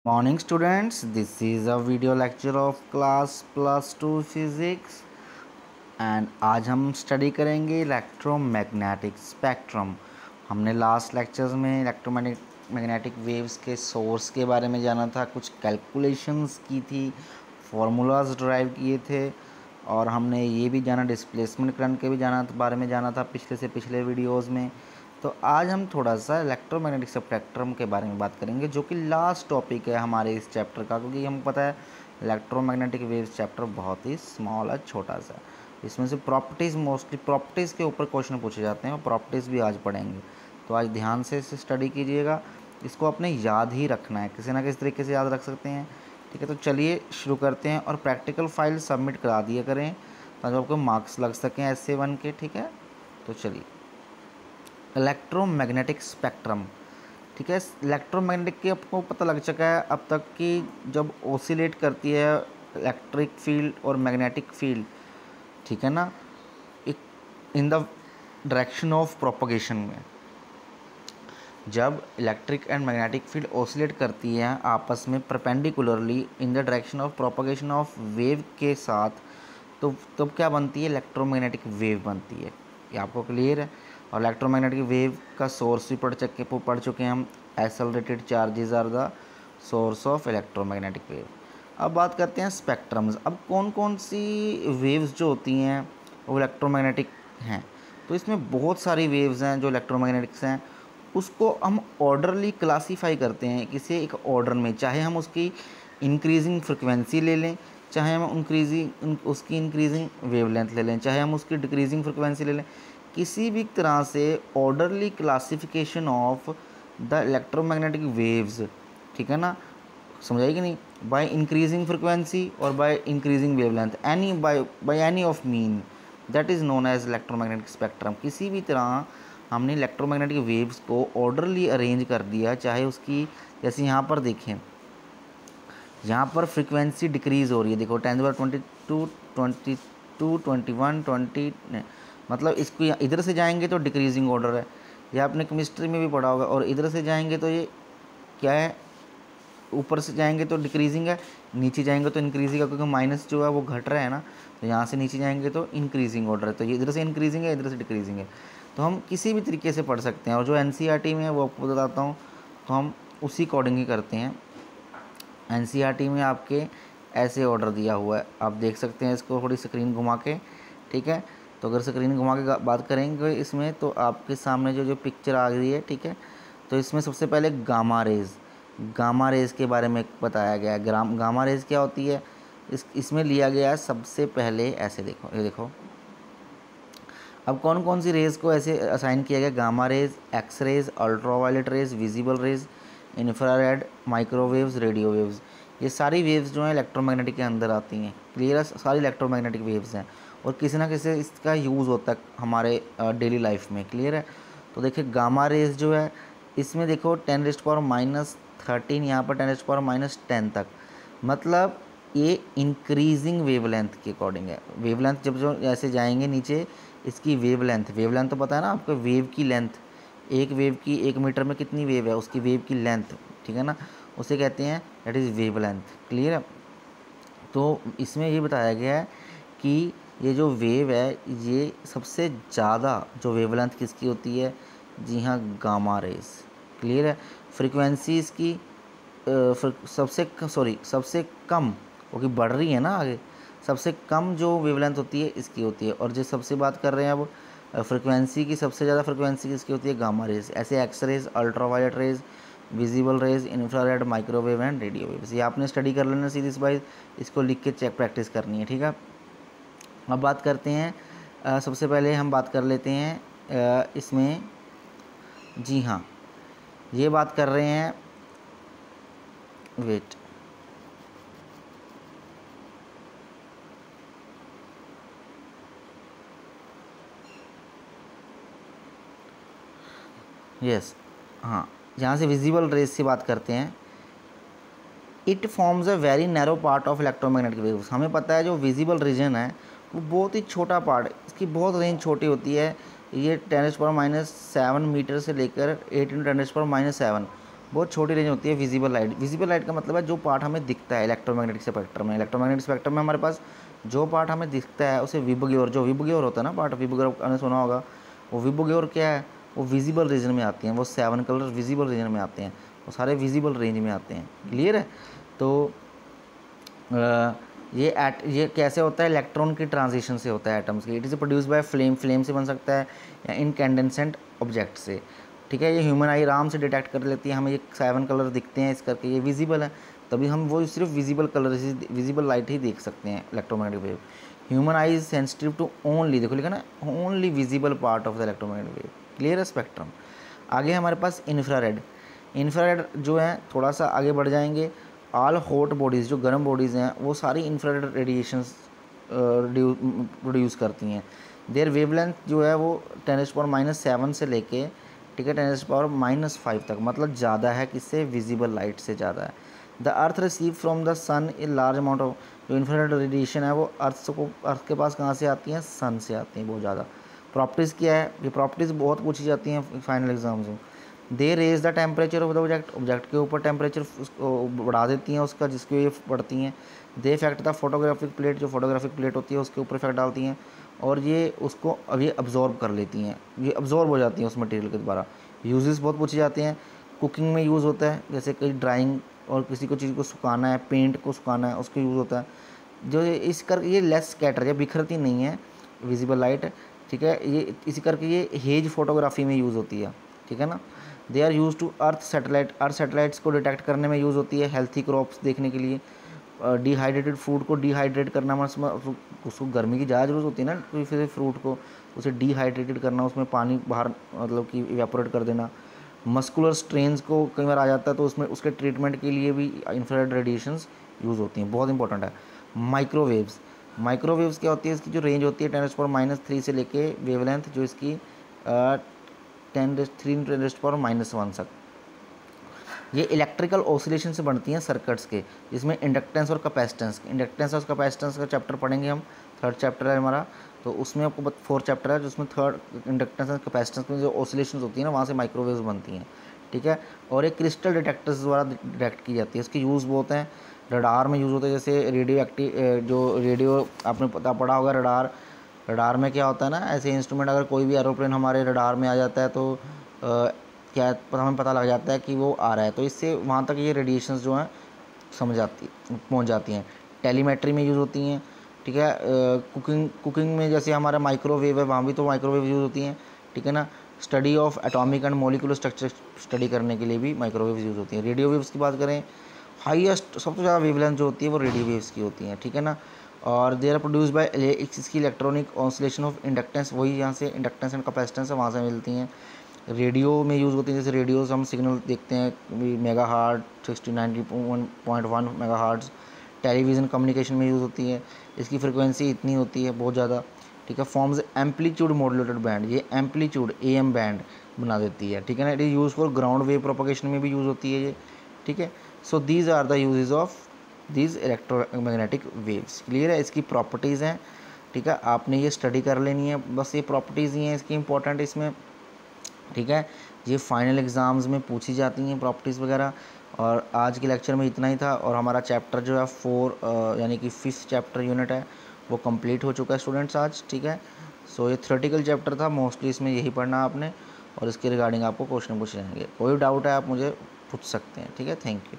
Morning students, this is a video lecture of class plus 2 physics and आज हम study करेंगे electromagnetic spectrum. हमने last lectures में electromagnetic waves के source के बारे में जाना था, कुछ कैलकुलेशंस की थी, फार्मूलाज ड्राइव किए थे और हमने ये भी जाना डिस्प्लेसमेंट करंट के भी बारे में जाना था पिछले वीडियोस में। तो आज हम थोड़ा सा इलेक्ट्रोमैग्नेटिक स्पेक्ट्रम के बारे में बात करेंगे जो कि लास्ट टॉपिक है हमारे इस चैप्टर का, क्योंकि हमको पता है इलेक्ट्रोमैग्नेटिक वेव्स चैप्टर बहुत ही स्मॉल है, छोटा सा। इसमें से प्रॉपर्टीज़, मोस्टली प्रॉपर्टीज़ के ऊपर क्वेश्चन पूछे जाते हैं और प्रॉपर्टीज़ भी आज पढ़ेंगे। तो आज ध्यान से इसे स्टडी कीजिएगा, इसको अपने याद ही रखना है, किसी ना किसी तरीके से याद रख सकते हैं। ठीक है, तो चलिए शुरू करते हैं और प्रैक्टिकल फाइल सबमिट करा दिया करें ताकि आपको मार्क्स लग सकें ऐसे वन के। ठीक है, तो चलिए इलेक्ट्रोमैग्नेटिक स्पेक्ट्रम। ठीक है, इलेक्ट्रोमैग्नेटिक की आपको पता लग चुका है अब तक कि जब ओसिलेट करती है इलेक्ट्रिक फील्ड और मैग्नेटिक फील्ड, ठीक है ना, in the direction of propagation में, जब electric and magnetic field oscillate करती है आपस में perpendicularly in the direction of propagation of wave के साथ, तो तब क्या बनती है, इलेक्ट्रोमैग्नेटिक वेव बनती है। ये आपको क्लियर है। और इलेक्ट्रोमैग्नेटिक वेव का सोर्स भी पढ़ चुके हैं हम। Accelerated charges are the source of electromagnetic wave. अब बात करते हैं स्पेक्ट्रम्स। अब कौन कौन सी वेव्स जो होती हैं वो इलेक्ट्रोमैग्नेटिक हैं, तो इसमें बहुत सारी वेव्स हैं जो इलेक्ट्रोमैग्नेटिक्स हैं। उसको हम ऑर्डरली क्लासीफाई करते हैं किसी एक ऑर्डर में, चाहे हम उसकी इंक्रीजिंग फ्रिक्वेंसी ले लें, चाहे हम उसकी इंक्रीजिंग वेवलेंथ ले लें, चाहे हम उसकी डिक्रीजिंग फ्रिक्वेंसी ले लें, किसी भी तरह से orderly classification of the electromagnetic waves, ठीक है ना, समझाइए कि नहीं, बाय इंक्रीजिंग फ्रिक्वेंसी और by increasing wavelength, any by any of mean, that is known as electromagnetic spectrum. किसी भी तरह हमने इलेक्ट्रोमैग्नेटिक वेव्स को ऑर्डरली अरेंज कर दिया, चाहे उसकी, जैसे यहाँ पर देखें, यहाँ पर फ्रिक्वेंसी डिक्रीज़ हो रही है, देखो 10^22, 22, 21, 20, मतलब इसको इधर से जाएंगे तो डिक्रीजिंग ऑर्डर है, यह आपने केमिस्ट्री में भी पढ़ा होगा। और इधर से जाएंगे तो ये क्या है, ऊपर से जाएंगे तो डिक्रीजिंग है, नीचे जाएंगे तो इंक्रीजिंग है, क्योंकि माइनस जो है वो घट रहा है ना, तो यहाँ से नीचे जाएंगे तो इंक्रीजिंग ऑर्डर है, तो ये इधर से इंक्रीजिंग है, इधर से डिक्रीजिंग है। तो हम किसी भी तरीके से पढ़ सकते हैं, और जो एनसीईआरटी में है वो आपको बताता हूँ, तो हम उसी अकॉर्डिंग ही करते हैं। एनसीईआरटी में आपके ऐसे ऑर्डर दिया हुआ है, आप देख सकते हैं इसको थोड़ी स्क्रीन घुमा के। ठीक है, तो अगर स्क्रीन घुमा के बात करेंगे इसमें, तो आपके सामने जो जो पिक्चर आ रही है, ठीक है, तो इसमें सबसे पहले गामा रेज़ के बारे में बताया गया है। गामा रेज़ क्या होती है, इसमें लिया गया है सबसे पहले, ऐसे देखो, ये देखो, अब कौन कौन सी रेज़ को ऐसे असाइन किया गया, gamma rays, X rays, ultraviolet rays, visible rays, infrared, microwaves, radio waves. ये सारी वेव्स जो हैं इलेक्ट्रोमैग्नेटिक के अंदर आती हैं। क्लियर है, सारी इलेक्ट्रोमैग्नेटिक वेव्स हैं और किसी ना किसी इसका यूज़ होता है हमारे डेली लाइफ में। क्लियर है, तो देखिए गामा रेज़ जो है, इसमें देखो 10⁻13, यहाँ पर 10⁻10 तक, मतलब ये इंक्रीजिंग वेवलेंथ के अकॉर्डिंग है। वेवलेंथ जब जो ऐसे जाएंगे नीचे, इसकी वेवलेंथ तो पता है ना आपको, वेव की लेंथ, एक वेव की 1 मीटर में कितनी वेव है, उसकी वेव की लेंथ, ठीक है ना, उसे कहते हैं, दैट इज़ वेवलेंथ। क्लियर है, तो इसमें ये बताया गया है कि ये जो वेव है, ये सबसे ज़्यादा जो वेवलेंथ किसकी होती है, जी हाँ, गामा रेज। क्लियर है, फ्रीक्वेंसी इसकी सबसे कम, क्योंकि बढ़ रही है ना आगे, सबसे कम जो वेवलेंथ होती है इसकी होती है। और जो सबसे बात कर रहे हैं अब फ्रिक्वेंसी की, सबसे ज़्यादा फ्रिक्वेंसी किसकी होती है, गामा रेज। ऐसे X rays, ultraviolet rays, visible rays, infrared, microwave and radio waves, ये आपने स्टडी कर लेना सीरीज वाइज, इसको लिख के चेक प्रैक्टिस करनी है। ठीक है, अब बात करते हैं, सबसे पहले हम बात कर लेते हैं इसमें, जी हाँ, ये बात कर रहे हैं, वेट, यस, हाँ, यहाँ से विजिबल रेज से बात करते हैं। It forms a very narrow part of electromagnetic waves. हमें पता है जो विजिबल रीजन है वो बहुत ही छोटा पार्ट है, इसकी बहुत रेंज छोटी होती है। ये 10⁻⁷ मीटर से लेकर 8 × 10⁻⁷, बहुत छोटी रेंज होती है विजिबल लाइट। विजिबल लाइट का मतलब है जो पार्ट हमें दिखता है इलेक्ट्रोमैग्नेटिक स्पेक्ट्रम में। इलेक्ट्रोमैग्नेटिक स्पेक्ट्रम में हमारे पास जो पार्ट हमें दिखता है उसे विबग्योर, जो विबग्योर होता है ना पार्ट, विबग्योर आपने सुना होगा, वो विबग्योर क्या है, वो विजिबल रीजन में आती हैं, वो 7 कलर विजिबल रीजन में आते हैं, वो सारे विजिबल रेंज में आते हैं। क्लियर है। तो ये कैसे होता है, इलेक्ट्रॉन की ट्रांजिशन से होता है एटम्स की। It is produce by flame, flame से बन सकता है या इनकैंडेसेंट ऑब्जेक्ट से। ठीक है, ये ह्यूमन आई आराम से डिटेक्ट कर लेती है, हमें ये 7 कलर दिखते हैं इस करके, ये विजिबल है, तभी हम वो सिर्फ विजिबल कलर, विजिबल लाइट ही देख सकते हैं electromagnetic wave. Human eye is sensitive to only, देखो लिखा ना, only visible part of the electromagnetic wave. Clear है स्पेक्ट्रम। आगे हमारे पास इंफ्रारेड। इंफ्रारेड जो है, थोड़ा सा आगे बढ़ जाएंगे, ऑल हॉट बॉडीज़, जो गर्म बॉडीज़ हैं वो सारी इंफ्रारेड रेडिएशंस प्रोड्यूस करती हैं। देयर वेवलेंथ जो है वो 10⁻⁻7 से लेके, ठीक है, 10⁻⁻5 तक, मतलब ज़्यादा है किससे, विजिबल लाइट से ज़्यादा है। The earth receive from the sun a large amount of, जो इंफ्रारेड रेडिएशन है वो अर्थ के पास कहाँ से आती हैं, सन से आती हैं बहुत ज़्यादा। प्रॉपर्टीज़ क्या है, ये प्रॉपर्टीज़ बहुत पूछी जाती हैं फाइनल एग्जाम्स में। They raise the temperature of the object, object के ऊपर टेम्परेचर उसको बढ़ा देती हैं उसका, जिसके ये बढ़ती हैं। दे इफेक्ट द फोटोग्राफिक प्लेट, जो फोटोग्राफिक प्लेट होती है उसके ऊपर इफेक्ट डालती हैं, और ये उसको अभी अब्जॉर्ब कर लेती हैं, ये अब्जॉर्ब हो जाती हैं उस मटेरियल के द्वारा। यूजेस बहुत पूछे जाते हैं। कुकिंग में यूज़ होता है, जैसे कई ड्राइंग और किसी को चीज़ को सुखाना है, पेंट को सुखाना है, उसको यूज़ होता है। जो इस कर ये लेस स्कैटर है, बिखरती नहीं है विजिबल लाइट, ठीक है, ये इसी करके ये हेज फोटोग्राफी में यूज़ होती है, ठीक है ना। They are use to earth satellite, earth satellites को डिटेक्ट करने में यूज़ होती है, हेल्थी क्रॉप्स देखने के लिए। डिहाइड्रेटेड फूड को डिहाइड्रेट करना, मतलब उसको गर्मी की ज़्यादा जरूरत होती है ना, तो फिर फ्रूट को उसे डिहाइड्रेटेड करना, उसमें पानी बाहर मतलब कि इवेपोरेट कर देना। मस्कुलर स्ट्रेंस को कई बार आ जाता है, तो उसमें उसके ट्रीटमेंट के लिए भी इंफ्रारेड रेडिएशंस यूज़ होती हैं, बहुत इंपॉर्टेंट है। माइक्रोवेव्स, माइक्रोवेव्स क्या होती है, इसकी जो रेंज होती है 10⁻³ से लेके वेवलेंथ जो इसकी 10⁻³ तक। ये इलेक्ट्रिकल ऑसिलेशन से बनती हैं सर्किट्स के, जिसमें इंडक्टेंस और कैपेसिटेंस, इंडक्टेंस और कैपेसिटेंस का चैप्टर पढ़ेंगे हम, 3rd चैप्टर है हमारा, तो उसमें आपको 4th चैप्टर है जिसमें 3rd इंडक्टेंस और कैपेसिटेंस में जो ऑसिलेशंस होती हैं ना, वहाँ से माइक्रोवेव्स बनती हैं, ठीक है। और एक क्रिस्टल डिटेक्टर्स द्वारा डिटेक्ट की जाती है, इसके यूज़ बहुत हैं। रडार में यूज़ होता है, जैसे रेडियो एक्टिव, जो रेडियो आपने पढ़ा होगा रडार। रडार में क्या होता है ना, ऐसे इंस्ट्रूमेंट, अगर कोई भी एरोप्लेन हमारे रडार में आ जाता है तो क्या हमें पता लग जाता है कि वो आ रहा है, तो इससे वहाँ तक ये रेडिएशंस जो हैं पहुँच जाती हैं। टेलीमेट्री में यूज़ होती हैं, ठीक है। कुकिंग में जैसे हमारा माइक्रोवेव है, वहाँ भी तो माइक्रोवेव यूज़ होती हैं, ठीक है ना। Study of atomic and molecular structure study करने के लिए भी माइक्रोवेव यूज़ होती हैं। रेडियो वेव्स की बात करें, हाईएस्ट सबसे ज़्यादा वेवलेंथ जो होती है वो रेडियो वेव्स की होती हैं, ठीक है ना। और दे आर प्रोड्यूस बाय इसकी इलेक्ट्रॉनिक ऑसिलेशन ऑफ इंडक्टेंस, वही यहाँ से इंडक्टेंस एंड कैपेसिटेंस है, वहाँ से मिलती हैं। रेडियो में यूज़ होती है, जैसे रेडियो से हम सिग्नल देखते हैं मेगाहर्ट्ज़ 60-91.1 मेगाहर्ट्ज़। टेलीविज़न कम्युनिकेशन में यूज़ होती है, इसकी फ्रिक्वेंसी इतनी होती है बहुत ज़्यादा, ठीक है। फॉर्म्स एम्पलीट्यूड मॉड्यूलेटेड बैंड, ये एम्पलीट्यूड AM बैंड बना देती है, ठीक है ना। It is use for ground wave propagation में भी यूज़ होती है ये, ठीक है। So these are the uses of these electromagnetic waves. Clear है, इसकी प्रॉपर्टीज़ हैं, ठीक है, आपने ये स्टडी कर लेनी है, बस ये प्रॉपर्टीज़ ही हैं इसकी इंपॉर्टेंट इसमें, ठीक है। ये फाइनल एग्ज़ाम्स में पूछी जाती हैं प्रॉपर्टीज़ वगैरह। और आज के लेक्चर में इतना ही था, और हमारा चैप्टर जो है 4 यानी कि 5th चैप्टर यूनिट है वो कंप्लीट हो चुका है स्टूडेंट्स आज, ठीक है। सो ये थ्योरेटिकल चैप्टर था, मोस्टली इसमें यही पढ़ना आपने, और इसके रिगार्डिंग आपको क्वेश्चन पूछे जाएंगे। कोई डाउट है आप मुझे पूछ सकते हैं, ठीक है। Thank you.